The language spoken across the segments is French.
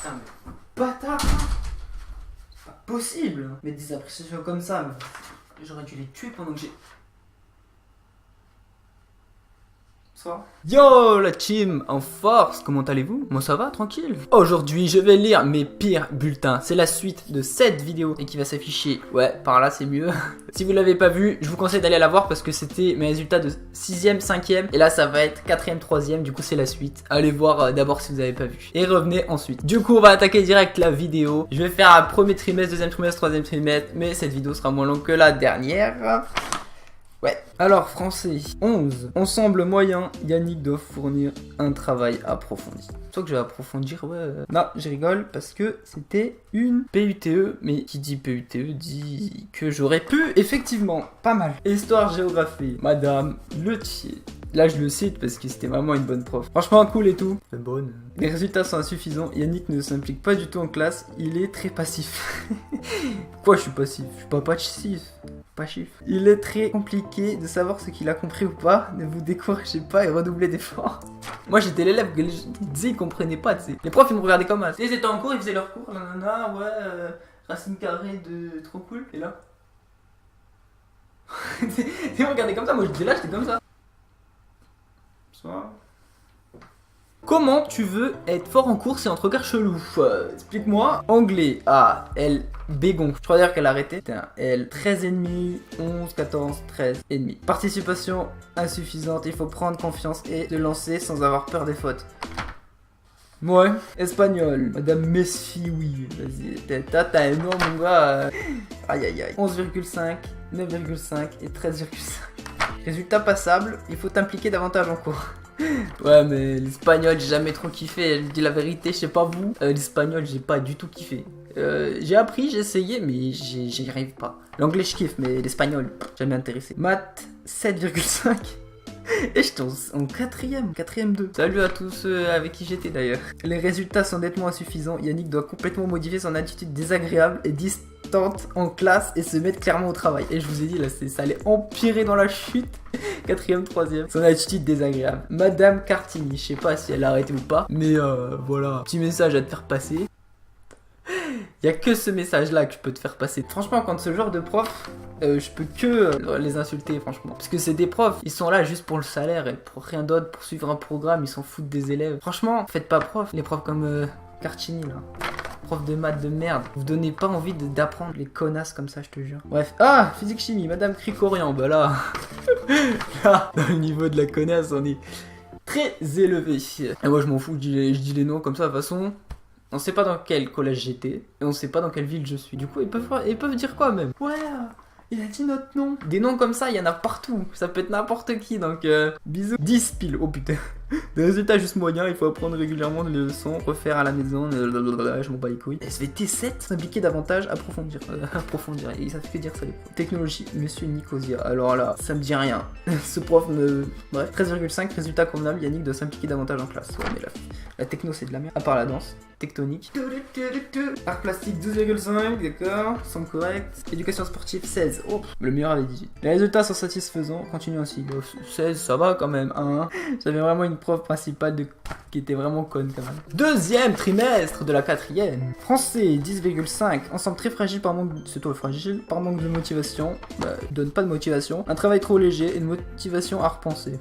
putain, mais bâtard. C'est pas possible. Mais des appréciations comme ça, mais j'aurais dû les tuer pendant que j'ai... Yo la team, en force, comment allez-vous? Moi ça va, tranquille. Aujourd'hui je vais lire mes pires bulletins. C'est la suite de cette vidéo et qui va s'afficher, ouais, par là c'est mieux. Si vous l'avez pas vu, je vous conseille d'aller la voir parce que c'était mes résultats de 6ème, 5ème. Et là ça va être 4ème, 3ème, du coup c'est la suite. Allez voir d'abord si vous n'avez pas vu. Et revenez ensuite. Du coup on va attaquer direct la vidéo. Je vais faire un premier trimestre, deuxième trimestre, troisième trimestre. Mais cette vidéo sera moins longue que la dernière. Ouais. Alors, français, 11. On semble moyen, Yannick doit fournir un travail approfondi. Soit que je vais approfondir, ouais. Non, je rigole parce que c'était une PUTE. Mais qui dit PUTE dit que j'aurais pu, effectivement, pas mal. Histoire, géographie, Madame Letier. Là, je le cite parce que c'était vraiment une bonne prof. Franchement, cool et tout. C'est bonne. Les résultats sont insuffisants. Yannick ne s'implique pas du tout en classe. Il est très passif. Quoi, je suis passif? Je suis pas passif. Pas chiffre. Il est très compliqué de savoir ce qu'il a compris ou pas. Ne vous découragez pas et redoublez d'efforts. Moi, j'étais l'élève que ils comprenaient pas, tu sais. Les profs, ils me regardaient comme ça. Ils étaient en cours, ils faisaient leur cours. Nanana, ouais, racine carrée de trop cool. Et là. Ils me regardaient comme ça. Moi, j'étais là, j'étais comme ça. Comment tu veux être fort en cours si on te regarde chelou? Explique-moi. Anglais, A, L, bégon. Je crois dire qu'elle a arrêté. C'était un L, 13,5, 11, 14, 13,5. Participation insuffisante. Il faut prendre confiance et se lancer sans avoir peur des fautes. Ouais. Espagnol, Madame Messi, oui. Vas-y. T'as un nom, mon gars. Aïe, aïe, aïe. 11,5, 9,5 et 13,5. Résultat passable, il faut t'impliquer davantage en cours. Ouais, mais l'espagnol, j'ai jamais trop kiffé. Je vous dis la vérité, je sais pas vous. L'espagnol, j'ai pas du tout kiffé. J'ai appris, j'ai essayé, mais j'y arrive pas. L'anglais, je kiffe, mais l'espagnol, jamais intéressé. Maths, 7,5. Et j'étais en 4ème 2. Salut à tous ceux avec qui j'étais d'ailleurs. Les résultats sont nettement insuffisants. Yannick doit complètement modifier son attitude désagréable et distante en classe et se mettre clairement au travail. Et je vous ai dit là, ça allait empirer dans la chute. 4ème, 3ème. Son attitude désagréable. Madame Cartini, je sais pas si elle a arrêté ou pas. Mais voilà, petit message à te faire passer. Il y a que ce message là que je peux te faire passer. Franchement, quand ce genre de prof, je peux que les insulter, franchement. Parce que c'est des profs, ils sont là juste pour le salaire et pour rien d'autre, pour suivre un programme, ils s'en foutent des élèves. Franchement, faites pas prof, les profs comme Cartini là. Prof de maths de merde. Vous donnez pas envie d'apprendre les connasses comme ça, je te jure. Bref. Ah, physique chimie, Madame Cricorian, bah là. Là, dans le niveau de la connasse, on est très élevé. Et moi, je m'en fous, je dis les noms comme ça, de toute façon. On sait pas dans quel collège j'étais et on sait pas dans quelle ville je suis. Du coup, ils peuvent dire quoi même? Ouais, il a dit notre nom. Des noms comme ça, il y en a partout. Ça peut être n'importe qui, donc bisous. 10 piles, oh putain. Des résultats juste moyens, il faut apprendre régulièrement les leçons, refaire à la maison, je m'en bats les couilles. SVT 7, s'impliquer davantage, approfondir. Et ça fait que dire ça les profs. Technologie, monsieur Nicosia. Alors là, ça me dit rien. Ce prof me... Bref, 13,5, résultat convenable, Yannick doit s'impliquer davantage en classe. Ouais, mais la techno c'est de la merde. À part la danse, tectonique. Art plastique 12,5, d'accord, semble correct. Éducation sportive 16, oh, le meilleur avait 18. Les résultats sont satisfaisants, continue ainsi. 16, ça va quand même, hein. J'avais vraiment une prof principale qui était vraiment conne quand même. Deuxième trimestre de la 4ème. Français 10,5. Ensemble très fragile par manque. C'est toi fragile par manque de motivation. Bah, donne pas de motivation. Un travail trop léger et une motivation à repenser.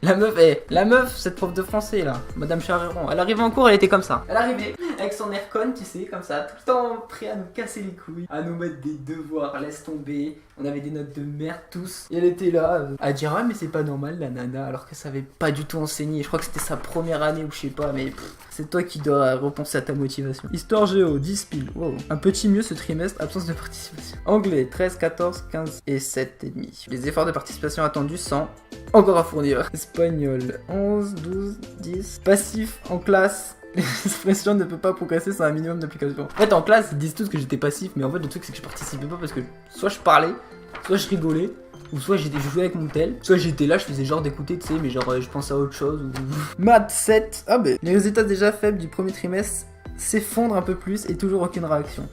La meuf, cette prof de français là, Madame Charéron, elle arrivait en cours, elle était comme ça. Elle arrivait avec son air con, tu sais, comme ça, tout le temps prêt à nous casser les couilles, à nous mettre des devoirs, laisse tomber. On avait des notes de merde tous. Et elle était là à dire ah mais c'est pas normal la nana, alors qu'elle savait pas du tout enseigner. Je crois que c'était sa première année ou je sais pas, mais c'est toi qui dois repenser à ta motivation. Histoire géo, 10 piles, wow. Un petit mieux ce trimestre, absence de participation. Anglais, 13, 14, 15 et 7,5. Les efforts de participation attendus sont encore à fournir. Espagnol, 11, 12, 10. Passif en classe. L'expression ne peut pas progresser sans un minimum d'application. En fait, en classe, ils disent tous que j'étais passif, mais en fait, le truc, c'est que je participais pas parce que soit je parlais, soit je rigolais, ou soit je jouais avec mon tel, soit j'étais là, je faisais genre d'écouter, tu sais, mais genre je pensais à autre chose. Ou... Maths 7. Ah ben, les résultats déjà faibles du premier trimestre s'effondrent un peu plus et toujours aucune réaction.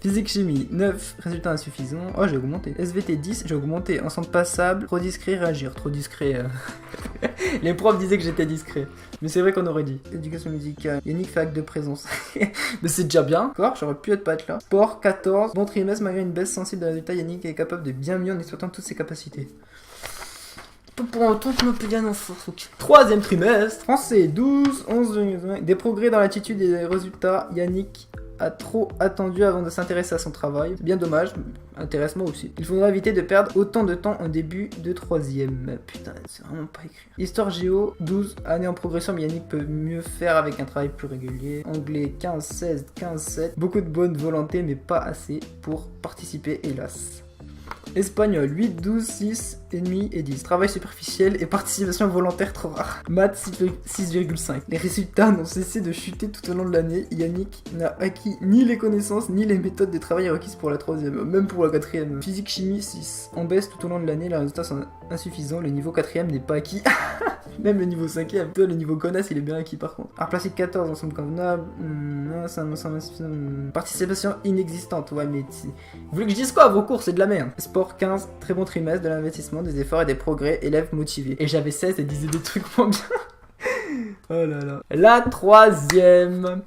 Physique chimie 9, résultat insuffisant. Oh j'ai augmenté. SVT 10, j'ai augmenté. Ensemble passable, trop discret, réagir. Trop discret. Les profs disaient que j'étais discret. Mais c'est vrai qu'on aurait dit. Éducation musicale, Yannick fait acte de présence. Mais c'est déjà bien. Encore, j'aurais pu être pas être là. Sport 14, bon trimestre malgré une baisse sensible de résultats. Yannick est capable de bien mieux en exploitant toutes ses capacités. Pour autant que je me payane en force, ok. Troisième trimestre, français 12, 11, des progrès dans l'attitude et les résultats. Yannick a trop attendu avant de s'intéresser à son travail. Bien dommage, intéresse-moi aussi. Il faudra éviter de perdre autant de temps en début de troisième. Putain, c'est vraiment pas écrit. Histoire géo, 12, année en progression, mais Yannick peut mieux faire avec un travail plus régulier. Anglais 15, 16, 15, 7. Beaucoup de bonne volonté, mais pas assez pour participer, hélas. Espagnol 8, 12, 6, et 10. Travail superficiel et participation volontaire trop rare. Maths 6,5. Les résultats n'ont cessé de chuter tout au long de l'année. Yannick n'a acquis ni les connaissances ni les méthodes de travail requises pour la troisième, même pour la quatrième. Physique chimie 6. En baisse tout au long de l'année, les résultats sont insuffisants. Le niveau quatrième n'est pas acquis. Même le niveau 5ème. Toi, le niveau connasse, il est bien acquis par contre. Art plastique 14, ensemble convenable. Ça me semble insuffisant. Participation inexistante. Ouais, mais vous voulez que je dise quoi? Vos cours, c'est de la merde. Sport 15, très bon trimestre, de l'investissement, des efforts et des progrès. Élèves motivés. Et j'avais 16 et disait des trucs moins bien. Oh là là. La troisième.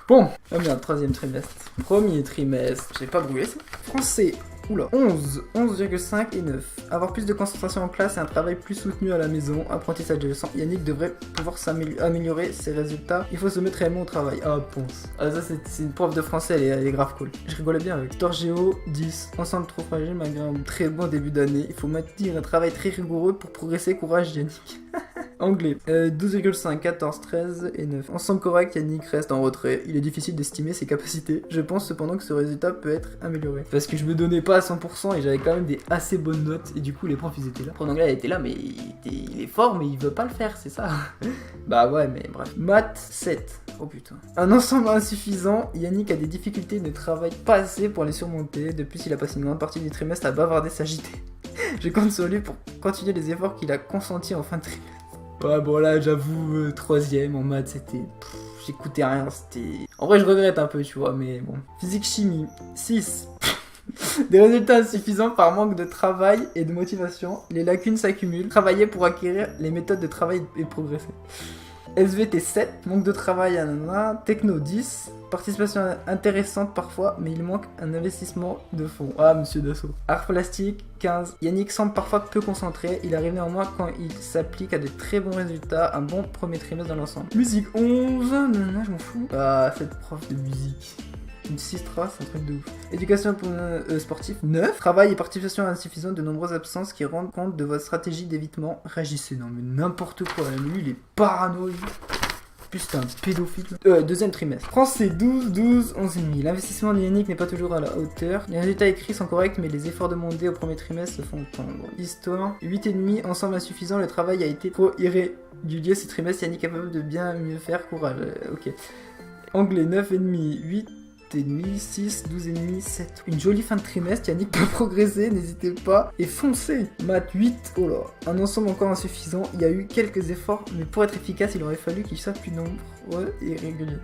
Bon. Ah merde, troisième trimestre. Premier trimestre. J'ai pas brûlé ça. Français. Oula, 11, 11,5 et 9. Avoir plus de concentration en classe et un travail plus soutenu à la maison. Apprentissage de leçons. Yannick devrait pouvoir améliorer ses résultats. Il faut se mettre réellement au travail. Ah, ponce. Ah, ça, c'est une prof de français, elle est grave cool. Je rigolais bien avec. Histoire géo, 10. Ensemble trop fragile malgré un très bon début d'année. Il faut maintenir un travail très rigoureux pour progresser. Courage, Yannick. Anglais, 12,5, 14, 13 et 9. Ensemble correct, Yannick reste en retrait. Il est difficile d'estimer ses capacités. Je pense cependant que ce résultat peut être amélioré. Parce que je me donnais pas à 100% et j'avais quand même des assez bonnes notes. Et du coup, les profs, ils étaient là. En anglais, elle était là, mais il est fort, mais il veut pas le faire, c'est ça. Bah ouais, mais bref. Maths, 7. Oh putain. Un ensemble insuffisant. Yannick a des difficultés, ne travaille pas assez pour les surmonter. De plus, il a passé une grande partie du trimestre à bavarder, s'agiter. Je compte sur lui pour continuer les efforts qu'il a consentis en fin de trimestre. Ouais, bon là, j'avoue, troisième en maths, c'était... J'écoutais rien, c'était... En vrai, je regrette un peu, tu vois, mais bon. Physique chimie, 6. Des résultats insuffisants par manque de travail et de motivation. Les lacunes s'accumulent. Travailler pour acquérir les méthodes de travail et progresser. SVT 7, manque de travail, Techno 10, participation intéressante parfois, mais il manque un investissement de fond. Ah, monsieur Dassault. Art plastique 15, Yannick semble parfois peu concentré, il arrive néanmoins quand il s'applique à de très bons résultats, un bon premier trimestre dans l'ensemble. Musique 11, je m'en fous. Ah, cette prof de musique. Une 6 traces, un truc de ouf. Éducation pour sportif 9. Travail et participation insuffisante, de nombreuses absences qui rendent compte de votre stratégie d'évitement. Réagissez, non mais n'importe quoi, lui il est paranoïde. Plus c'est un pédophile. Deuxième trimestre. Français 12, 12, 11,5. L'investissement de Yannick n'est pas toujours à la hauteur. Les résultats écrits sont corrects, mais les efforts demandés au premier trimestre se font entendre. Histoire 8,5, ensemble insuffisant. Le travail a été trop irrégulier ce trimestre. Yannick est capable de bien mieux faire. Courage. Ok. Anglais 9,5, 8. 8,5, 6, 12,5, 7. Une jolie fin de trimestre, Yannick peut progresser, n'hésitez pas et foncez. Maths 8, oh là, un ensemble encore insuffisant, il y a eu quelques efforts, mais pour être efficace, il aurait fallu qu'il soit plus nombreux et régulier.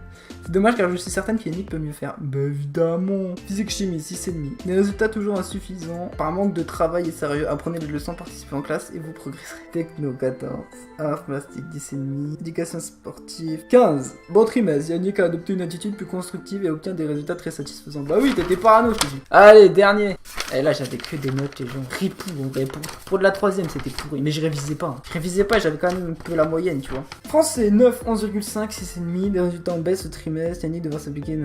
C'est dommage car je suis certaine qu'Yannick peut mieux faire. Bah évidemment. Physique chimie 6,5. Des résultats toujours insuffisants, par manque de travail et sérieux, apprenez les leçons, participez en classe et vous progresserez. Techno 14, art plastique 10,5, éducation sportive 15. Bon trimestre, Yannick a adopté une attitude plus constructive et obtient des résultats très satisfaisants. Bah oui, t'étais parano, je te dis. Allez, dernier. Et là, j'avais que des notes, les gens. Ripou. Pour de la troisième, c'était pourri. Mais je révisais pas. Je révisais pas, j'avais quand même un peu la moyenne, tu vois. Français 9, 11,5, 6,5. Des résultats en baisse au trimestre. Yannick devra s'appliquer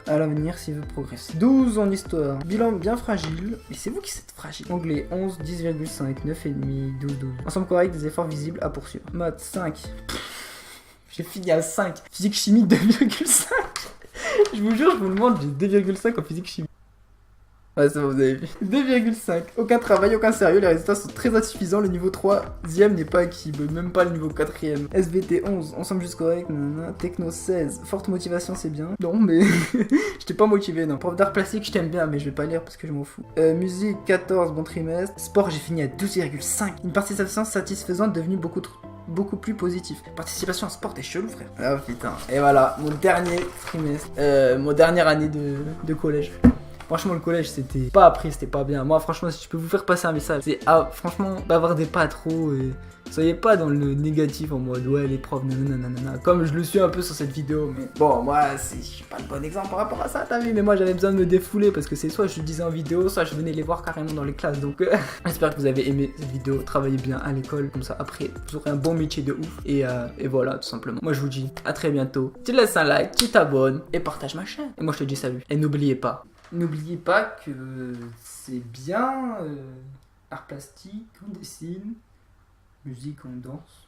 à l'avenir s'il veut progresser. 12 en histoire. Bilan bien fragile. Mais c'est vous qui êtes fragile. Anglais 11, 10,5, 9,5, 12, 12. Ensemble correct, des efforts visibles à poursuivre. Maths 5. J'ai fini à 5. Physique chimie 2,5. Je vous jure, je vous le montre, j'ai 2,5 en physique chimie. Ouais, c'est bon, vous avez vu. 2,5. Aucun travail, aucun sérieux, les résultats sont très insuffisants. Le niveau 3ème n'est pas acquis, même pas le niveau 4ème. SVT 11, ensemble juste correct. Techno 16, forte motivation, c'est bien. Non, mais j'étais pas motivé, non. Prof d'art plastique, je t'aime bien, mais je vais pas lire parce que je m'en fous. Musique 14, bon trimestre. Sport, j'ai fini à 12,5. Une participation satisfaisante devenue beaucoup beaucoup plus positif. Participation en sport, t'es chelou, frère. Ah putain. Et voilà, mon dernier trimestre, mon dernière année de collège. Franchement, le collège, c'était pas appris, c'était pas bien. Moi, franchement, si je peux vous faire passer un message, c'est franchement, bavardez pas trop et soyez pas dans le négatif en mode ouais, les profs, nanana, comme je le suis un peu sur cette vidéo. Mais bon, moi, je suis pas le bon exemple par rapport à ça, t'as vu. Mais moi, j'avais besoin de me défouler parce que c'est soit je le disais en vidéo, soit je venais les voir carrément dans les classes. Donc, j'espère que vous avez aimé cette vidéo. Travaillez bien à l'école, comme ça, après, vous aurez un bon métier de ouf. Et voilà, tout simplement. Moi, je vous dis à très bientôt. Tu laisses un like, tu t'abonnes et partage ma chaîne. Et moi, je te dis salut. Et n'oubliez pas que c'est bien art plastique, on dessine, musique, on danse.